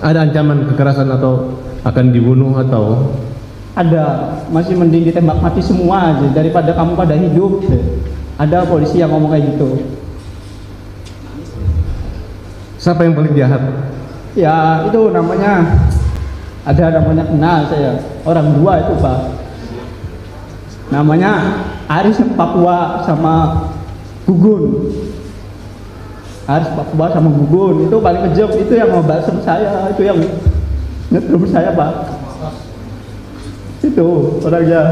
Ada ancaman kekerasan atau akan dibunuh atau? Ada, masih mending ditembak mati semua aja daripada kamu pada hidup. Ada polisi yang ngomong kayak gitu. Siapa yang paling jahat? Ya itu namanya, ada namanya kenal saya, orang dua itu Pak. Namanya Aris Papua sama Gugun. Aris Papua sama Gugun itu paling kejam, itu yang ngebasem saya, itu yang ngetrum saya Pak. Itu orangnya.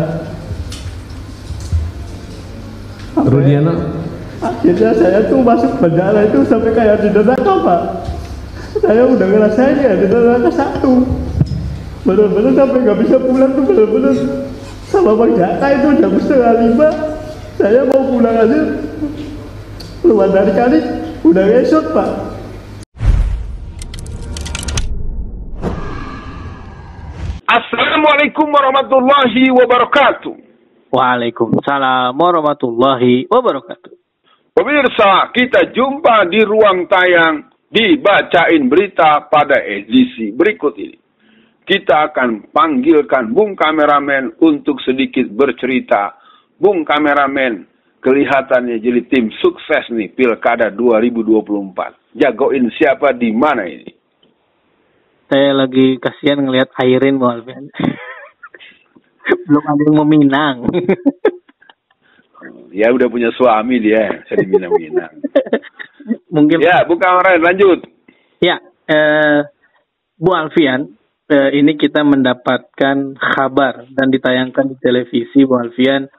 Rudiana? Akhirnya saya tuh masuk penjara itu sampai kayak di neraka Pak. Saya udah ngerasain ya di neraka satu. Bener-bener sampai nggak bisa pulang tuh, bener-bener sama Bang Jaka itu jam 4:30. Saya mau pulang aja, keluar dari kali udah esok Pak. Assalamualaikum warahmatullahi wabarakatuh. Waalaikumsalam warahmatullahi wabarakatuh. Pemirsa, kita jumpa di ruang tayang dibacain berita pada edisi berikut ini. Kita akan panggilkan Bung Kameramen untuk sedikit bercerita. Bung Kameramen, kelihatannya jadi tim sukses nih Pilkada 2024. Jagoin siapa di mana ini? Saya lagi kasihan ngelihat Airin, Bu Alfian. Belum ada yang meminang. Ya udah punya suami dia, saya diminang-minang. Mungkin. Ya, Bung Kameramen lanjut. Ya, Bu Alfian, ini kita mendapatkan kabar dan ditayangkan di televisi, Bu Alfian,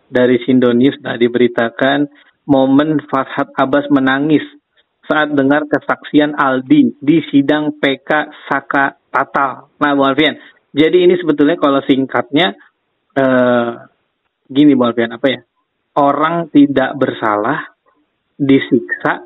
dari Sindonews. Nah, diberitakan momen Farhad Abbas menangis saat dengar kesaksian Aldi di sidang PK Saka Tatal. Nah, Bu Alfian, jadi ini sebetulnya kalau singkatnya gini Bu Alfian, apa ya? Orang tidak bersalah disiksa,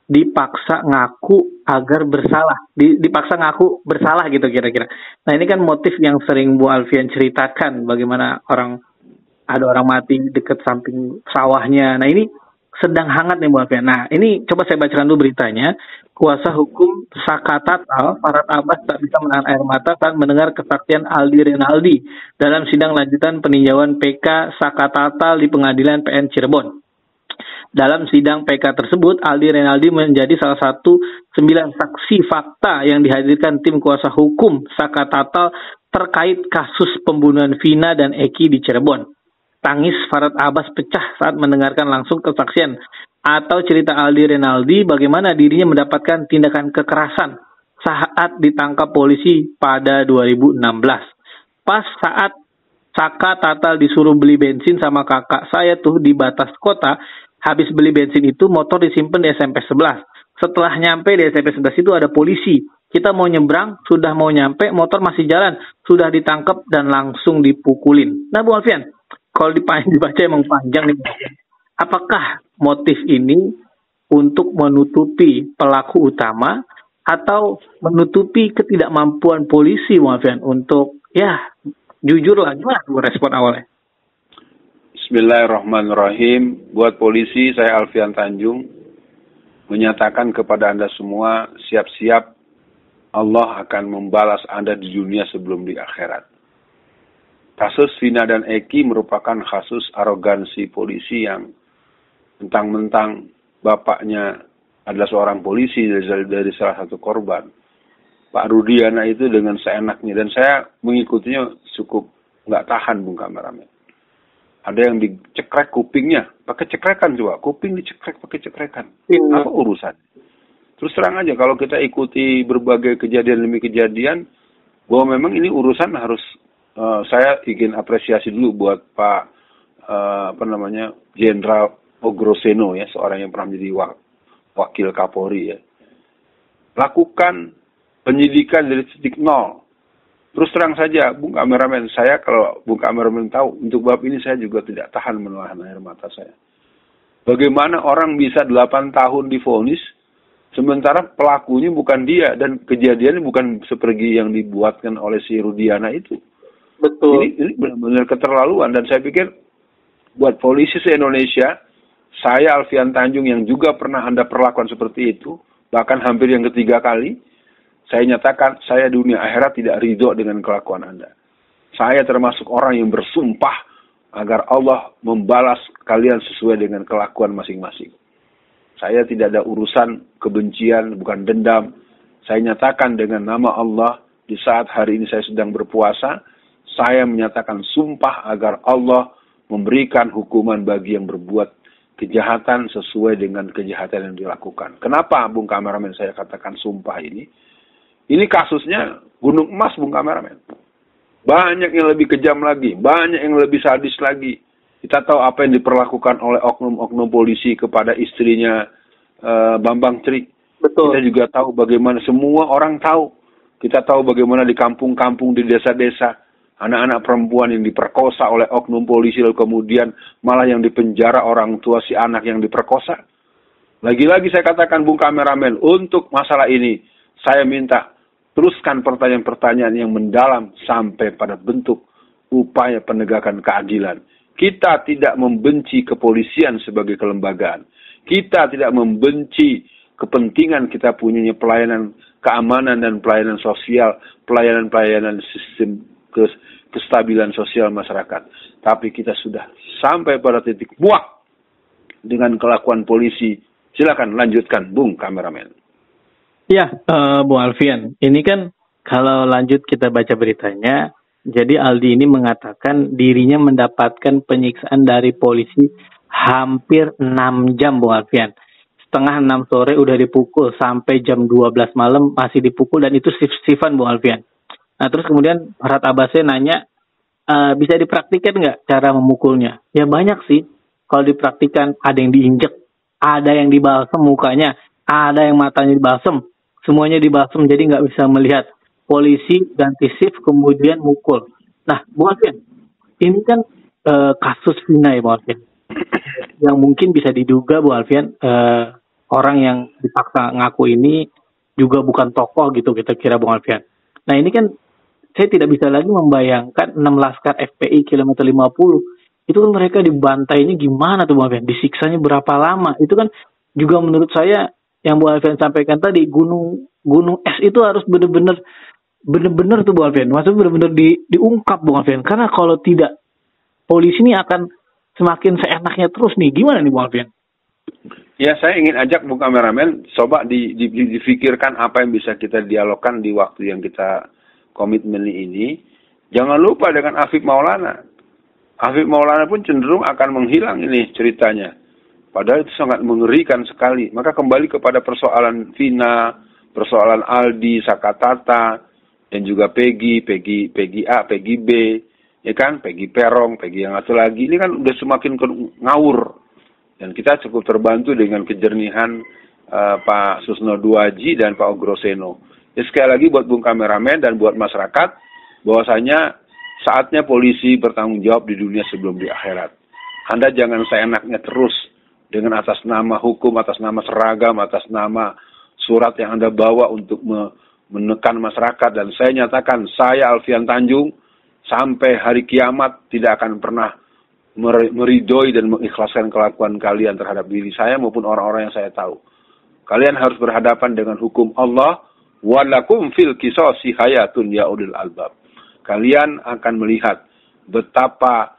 dipaksa ngaku agar bersalah, dipaksa ngaku bersalah gitu kira-kira. Nah, ini kan motif yang sering Bu Alfian ceritakan, bagaimana ada orang mati dekat samping sawahnya. Nah, ini sedang hangat nih Bu Alfian. Nah, ini coba saya bacakan dulu beritanya. Kuasa hukum Saka Tatal, Farhad Abbas tak bisa menahan air mata saat mendengar kesaksian Aldi Renaldi dalam sidang lanjutan peninjauan PK Saka Tatal di Pengadilan PN Cirebon. Dalam sidang PK tersebut, Aldi Renaldi menjadi salah satu 9 saksi fakta yang dihadirkan tim kuasa hukum Saka Tatal terkait kasus pembunuhan Vina dan Eki di Cirebon. Tangis Farhad Abbas pecah saat mendengarkan langsung kesaksian atau cerita Aldi Renaldi bagaimana dirinya mendapatkan tindakan kekerasan saat ditangkap polisi pada 2016. Pas saat Saka Tatal disuruh beli bensin sama kakak saya tuh di batas kota, habis beli bensin itu motor disimpan di SMP 11. Setelah nyampe di SMP 11 itu ada polisi. Kita mau nyebrang, sudah mau nyampe, motor masih jalan, sudah ditangkap dan langsung dipukulin. Nah Bu Alfian, kalau dibaca emang panjang nih. Apakah motif ini untuk menutupi pelaku utama atau menutupi ketidakmampuan polisi, Bu Alfian, untuk ya jujur lah, gimana respon awalnya? Bismillahirrahmanirrahim. Buat polisi, saya Alfian Tanjung menyatakan kepada Anda semua, siap-siap Allah akan membalas Anda di dunia sebelum di akhirat. Kasus Vina dan Eki merupakan kasus arogansi polisi yang mentang-mentang bapaknya adalah seorang polisi dari salah satu korban. Pak Rudiana itu dengan seenaknya, dan saya mengikutinya cukup nggak tahan, Bung Kameramen. Ada yang dicekrek kupingnya, pakai cekrekan coba, kuping dicekrek pakai cekrekan. Apa urusan? Terus terang aja, kalau kita ikuti berbagai kejadian demi kejadian, bahwa memang ini urusan harus saya ingin apresiasi dulu buat Pak Jenderal Ogroseno ya, seorang yang pernah menjadi wakil Kapolri ya. Lakukan penyidikan dari titik nol. Terus terang saja, Bung Kameramen, saya kalau Bung Kameramen tahu, untuk bab ini saya juga tidak tahan menahan air mata saya. Bagaimana orang bisa 8 tahun divonis, sementara pelakunya bukan dia, dan kejadiannya bukan seperti yang dibuatkan oleh si Rudiana itu. Betul. Ini benar-benar keterlaluan, dan saya pikir buat polisi se-Indonesia, saya Alfian Tanjung yang juga pernah Anda perlakukan seperti itu, bahkan hampir yang ketiga kali, Saya nyatakan, saya dunia akhirat tidak ridho dengan kelakuan Anda. Saya termasuk orang yang bersumpah agar Allah membalas kalian sesuai dengan kelakuan masing-masing. Saya tidak ada urusan kebencian, bukan dendam. Saya nyatakan dengan nama Allah, di saat hari ini saya sedang berpuasa, saya menyatakan sumpah agar Allah memberikan hukuman bagi yang berbuat kejahatan sesuai dengan kejahatan yang dilakukan. Kenapa, Bung Kameramen, saya katakan sumpah ini? Ini kasusnya Gunung Emas, Bung Kameramen. Banyak yang lebih kejam lagi, banyak yang lebih sadis lagi. Kita tahu apa yang diperlakukan oleh oknum-oknum polisi kepada istrinya Bambang Tri. Betul. Kita juga tahu bagaimana, semua orang tahu. Kita tahu bagaimana di kampung-kampung, di desa-desa, anak-anak perempuan yang diperkosa oleh oknum polisi, lalu kemudian malah yang dipenjara orang tua si anak yang diperkosa. Lagi-lagi saya katakan, Bung Kameramen, untuk masalah ini, saya minta teruskan pertanyaan-pertanyaan yang mendalam sampai pada bentuk upaya penegakan keadilan. Kita tidak membenci kepolisian sebagai kelembagaan. Kita tidak membenci kepentingan kita punyanya pelayanan keamanan dan pelayanan sosial, pelayanan-pelayanan sistem kestabilan sosial masyarakat. Tapi kita sudah sampai pada titik muak dengan kelakuan polisi. Silakan lanjutkan, Bung Kameramen. Ya, Bu Alfian, ini kan kalau lanjut kita baca beritanya, jadi Aldi ini mengatakan dirinya mendapatkan penyiksaan dari polisi hampir 6 jam, Bu Alfian. Setengah 6 sore udah dipukul, sampai jam 12 malam masih dipukul, dan itu shift-shiftan, Bu Alfian. Nah, terus kemudian Farhad Abbasnya nanya, bisa dipraktikkan nggak cara memukulnya? Ya banyak sih, kalau dipraktikkan ada yang diinjek, ada yang dibalsem mukanya, ada yang matanya dibalsem, semuanya dibalsem jadi nggak bisa melihat. Polisi ganti shift kemudian mukul. Nah, Bu Alfian, ini kan kasus Vina ya, Bu Alfian, yang mungkin bisa diduga, Bu Alfian, orang yang dipaksa ngaku ini juga bukan tokoh gitu kita kira, Bu Alfian. Nah, ini kan saya tidak bisa lagi membayangkan 6 laskar FPI kilometer 50 itu kan mereka dibantainya gimana tuh, Bu Alfian, disiksanya berapa lama. Itu kan juga menurut saya yang Bu Alfian sampaikan tadi, gunung es itu harus benar-benar tuh, Bu Alfian. Maksudnya benar-benar diungkap, Bu Alfian. Karena kalau tidak, polisi ini akan semakin seenaknya terus nih. Gimana nih, Bu Alfian? Ya, saya ingin ajak Bung Kameramen, coba difikirkan apa yang bisa kita dialogkan di waktu yang kita komitmen ini. Jangan lupa dengan Afif Maulana. Afif Maulana pun cenderung akan menghilang ini ceritanya. Padahal itu sangat mengerikan sekali. Maka kembali kepada persoalan Vina, persoalan Aldi, Sakatata, dan juga Peggy A, Peggy B, ya kan, Peggy Perong, Peggy yang satu lagi. Ini kan udah semakin ngawur. Dan kita cukup terbantu dengan kejernihan Pak Susno Duaji dan Pak Ogroseno. Ya, sekali lagi buat Bung Kameramen dan buat masyarakat, bahwasanya saatnya polisi bertanggung jawab di dunia sebelum di akhirat. Anda jangan seenaknya terus dengan atas nama hukum, atas nama seragam, atas nama surat yang Anda bawa untuk menekan masyarakat. Dan saya nyatakan, saya Alfian Tanjung, sampai hari kiamat tidak akan pernah meridoi dan mengikhlaskan kelakuan kalian terhadap diri saya maupun orang-orang yang saya tahu. Kalian harus berhadapan dengan hukum Allah. Walakum fil qisasi hayatun ya ulil albab. Kalian akan melihat betapa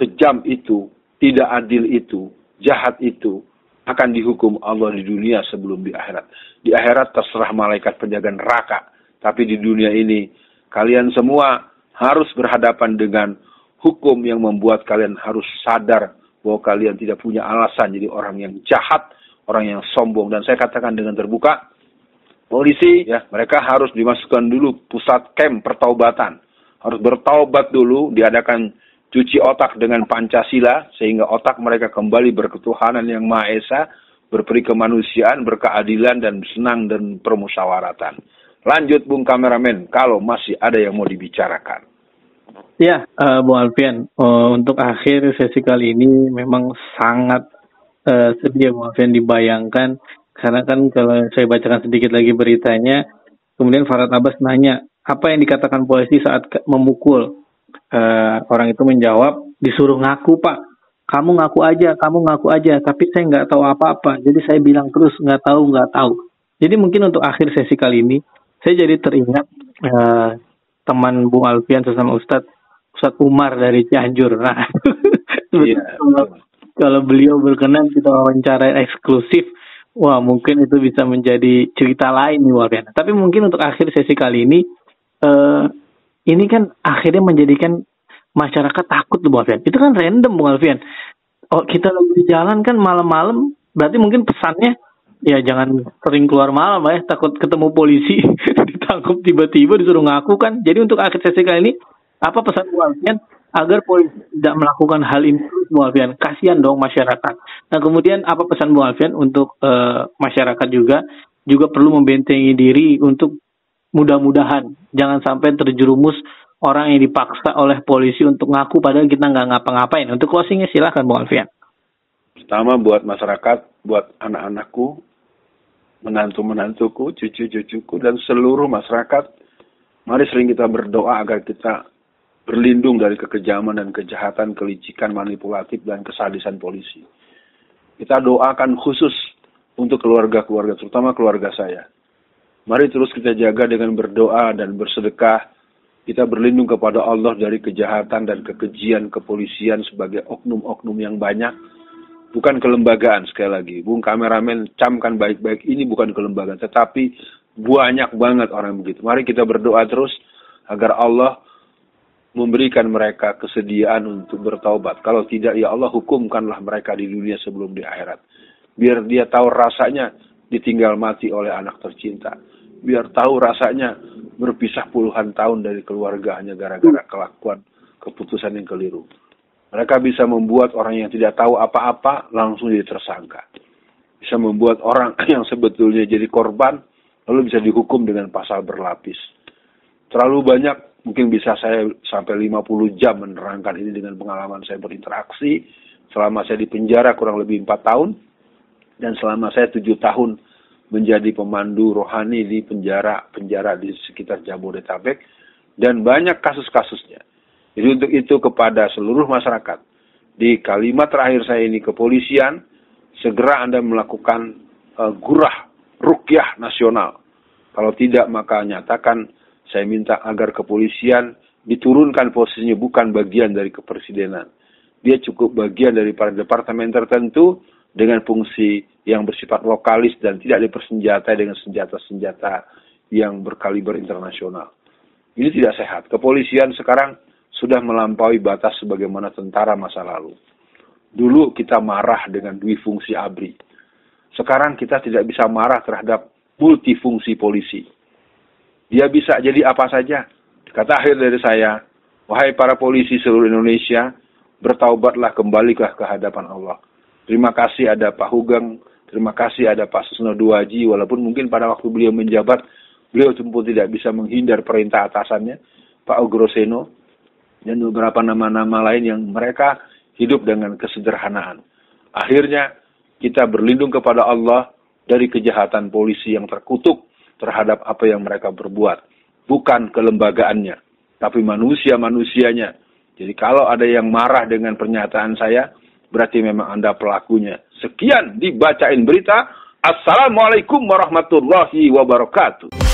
kejam itu, tidak adil itu, jahat itu akan dihukum Allah di dunia sebelum di akhirat. Di akhirat terserah malaikat penjaga neraka. Tapi di dunia ini kalian semua harus berhadapan dengan hukum yang membuat kalian harus sadar bahwa kalian tidak punya alasan jadi orang yang jahat, orang yang sombong. Dan saya katakan dengan terbuka, polisi, ya, mereka harus dimasukkan dulu pusat camp pertaubatan. Harus bertaubat dulu, diadakan cuci otak dengan Pancasila, sehingga otak mereka kembali berketuhanan yang Maha Esa, berperi kemanusiaan, berkeadilan, dan senang dan permusyawaratan. Lanjut, Bung Kameramen, kalau masih ada yang mau dibicarakan. Ya, Bu Alfian, untuk akhir sesi kali ini memang sangat sedih, Bu Alfian, dibayangkan. Karena kan kalau saya bacakan sedikit lagi beritanya, kemudian Farhad Abbas nanya, apa yang dikatakan polisi saat memukul? Orang itu menjawab, disuruh ngaku, Pak. Kamu ngaku aja, tapi saya nggak tahu apa-apa. Jadi saya bilang terus, nggak tahu. Jadi mungkin untuk akhir sesi kali ini, Saya jadi teringat teman Bung Alfian sesama Ustadz Umar dari Cianjur. Nah, kalau beliau berkenan kita wawancara eksklusif, wah mungkin itu bisa menjadi cerita lain nih Bung Alfian. Tapi mungkin untuk akhir sesi kali ini kan akhirnya menjadikan masyarakat takut tuh Bung Alfian. Itu kan random Bung Alfian. Oh, kita lagi di jalan kan malam-malam, berarti mungkin pesannya ya jangan sering keluar malam ya, takut ketemu polisi, ditangkap tiba-tiba disuruh ngaku kan. Jadi untuk akhir sesi kali ini, apa pesan Bung Alfian agar polisi tidak melakukan hal ini terus Bung Alfian? Kasihan dong masyarakat. Nah kemudian apa pesan Bung Alfian untuk masyarakat juga perlu membentengi diri untuk mudah-mudahan jangan sampai terjerumus orang yang dipaksa oleh polisi untuk ngaku padahal kita nggak ngapa-ngapain. Untuk closingnya silahkan Bung Alfian. Pertama buat masyarakat, buat anak-anakku, menantu-menantuku, cucu-cucuku, dan seluruh masyarakat, mari sering kita berdoa agar kita berlindung dari kekejaman dan kejahatan, kelicikan, manipulatif, dan kesadisan polisi. Kita doakan khusus untuk keluarga-keluarga, terutama keluarga saya. Mari terus kita jaga dengan berdoa dan bersedekah. Kita berlindung kepada Allah dari kejahatan dan kekejian kepolisian sebagai oknum-oknum yang banyak. Bukan kelembagaan, sekali lagi. Bung kameramen, camkan baik-baik, ini bukan kelembagaan. Tetapi banyak banget orang begitu. Mari kita berdoa terus agar Allah memberikan mereka kesediaan untuk bertaubat. Kalau tidak, ya Allah hukumkanlah mereka di dunia sebelum di akhirat. Biar dia tahu rasanya ditinggal mati oleh anak tercinta. Biar tahu rasanya berpisah puluhan tahun dari keluarga hanya gara-gara kelakuan keputusan yang keliru. Mereka bisa membuat orang yang tidak tahu apa-apa langsung jadi tersangka. Bisa membuat orang yang sebetulnya jadi korban lalu bisa dihukum dengan pasal berlapis. Terlalu banyak, mungkin bisa saya sampai 50 jam menerangkan ini dengan pengalaman saya berinteraksi. Selama saya di penjara kurang lebih 4 tahun. Dan selama saya 7 tahun menjadi pemandu rohani di penjara di sekitar Jabodetabek. Dan banyak kasus-kasusnya. Jadi untuk itu kepada seluruh masyarakat. Di kalimat terakhir saya ini kepolisian, segera Anda melakukan ruqyah nasional. Kalau tidak maka nyatakan saya minta agar kepolisian diturunkan posisinya bukan bagian dari kepresidenan. Dia cukup bagian dari departemen tertentu dengan fungsi yang bersifat lokalis dan tidak dipersenjatai dengan senjata-senjata yang berkaliber internasional. Ini tidak sehat. Kepolisian sekarang sudah melampaui batas sebagaimana tentara masa lalu. Dulu kita marah dengan dwifungsi ABRI. Sekarang kita tidak bisa marah terhadap multifungsi polisi. Dia bisa jadi apa saja. Kata akhir dari saya, wahai para polisi seluruh Indonesia, bertaubatlah, kembalilah ke hadapan Allah. Terima kasih ada Pak Hugeng, terima kasih ada Pak Susno Duwaji, walaupun mungkin pada waktu beliau menjabat, beliau pun tidak bisa menghindar perintah atasannya, Pak Ogroseno, dan beberapa nama-nama lain yang mereka hidup dengan kesederhanaan. Akhirnya, kita berlindung kepada Allah dari kejahatan polisi yang terkutuk terhadap apa yang mereka berbuat. Bukan kelembagaannya, tapi manusia-manusianya. Jadi kalau ada yang marah dengan pernyataan saya, berarti memang Anda pelakunya. Sekian dibacain berita. Assalamualaikum warahmatullahi wabarakatuh.